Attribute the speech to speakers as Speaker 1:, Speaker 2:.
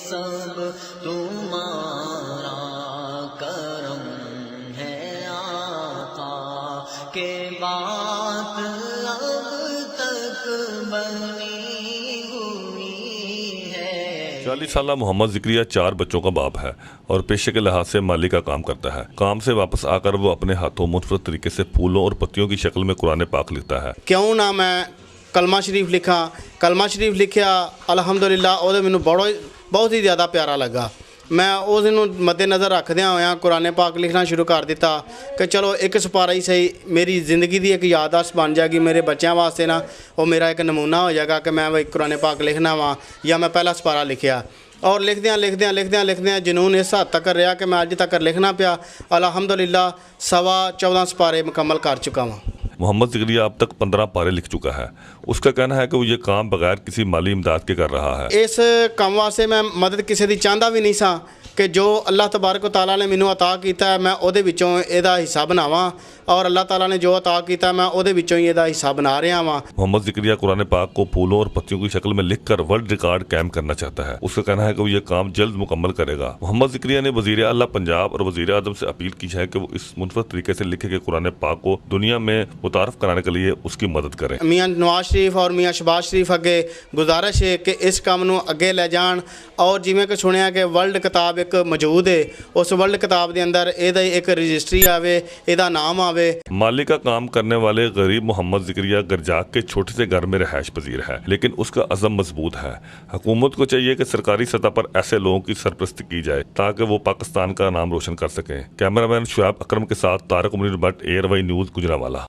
Speaker 1: सब तुम्हारा करम है आका, के बात अब तक बनी हुई है।
Speaker 2: 40 साल मोहम्मद ज़िक्रिया 4 बच्चों का बाप है और पेशे के लिहाज से माली का काम करता है। काम से वापस आकर वो अपने हाथों मुख्तलिफ तरीके से फूलों और पत्तियों की शक्ल में कुरान पाक लिखता है।
Speaker 3: क्यों ना मैं कलमा शरीफ लिखा, कलमा शरीफ लिखिया अलहमदुलिल्लाह, वो मैनू बहुत ही ज़्यादा प्यारा लगा। मैं उस मद्देनज़र रखद्या होया कुरान पाक लिखना शुरू कर दिता कि चलो एक सिपारा ही सही मेरी ज़िंदगी की एक याददाश्त बन जाएगी, मेरे बच्चों वास्ते ना वो मेरा एक नमूना हो जाएगा कि मैं भाई कुरान पाक लिखना वा या मैं पहला सिपारा लिखिया। और लिखद्या जुनून इस हद तक रहा कि मैं अज तक लिखना पिया। अलहमदुलिल्लाह 14.25 सिपारे मुकम्मल कर चुका वहाँ।
Speaker 2: मोहम्मद ज़िक्रिया अब तक 15 पारे लिख चुका है। उसका कहना है कि वो ये काम बगैर किसी माली इमदाद के कर रहा है।
Speaker 3: इस काम वास्ते मैं मदद किसी की चाहता भी नहीं सा कि जो अल्लाह तबारक तआला ने मैनू अता किया है मैं उहदे विचों इहदा हिस्सा बनावां, और अल्लाह ताला ने जो अता किया मैं उहदे विचों ही इहदा हिस्सा बना रहा वां।
Speaker 2: मोहम्मद ज़िक्रिया कुरान पाक को फूलों और पत्तियों की शक्ल में लिखकर वर्ल्ड रिकॉर्ड कायम करना चाहता है। उसका कहना है कि वो ये काम जल्द मुकम्मल करेगा। मोहम्मद ज़िक्रिया ने वज़ीर आला पंजाब और वज़ीर आज़म से अपील की है कि वो इस मुनफ़रद तरीके से लिखे गए कुरान पाक को दुनिया में मुतारफ़ कराने के लिए उसकी मदद करें।
Speaker 3: मियाँ नवाज शरीफ और मियाँ शहबाज शरीफ अगे गुजारिश है कि इस काम नूं अगे ले जान, और जिवें कि सुनिया कि वर्ल्ड किताब एक मौजूद है, उस वर्ल्ड किताब के अंदर इहदा एक रजिस्ट्री आवे, इहदा नाम आवे।
Speaker 2: माली का काम करने वाले गरीब मोहम्मद ज़िक्रिया गरजाक के छोटे से घर में रहायश पजीर है, लेकिन उसका अज़म मजबूत है। हुकूमत को चाहिए कि सरकारी सतह पर ऐसे लोगों की सरपरस्ती की जाए ताकि वो पाकिस्तान का नाम रोशन कर सकें। कैमरामैन शुएब अकरम के साथ तारक मुनीर भट्ट, एयरवाई न्यूज़, गुजरांवाला।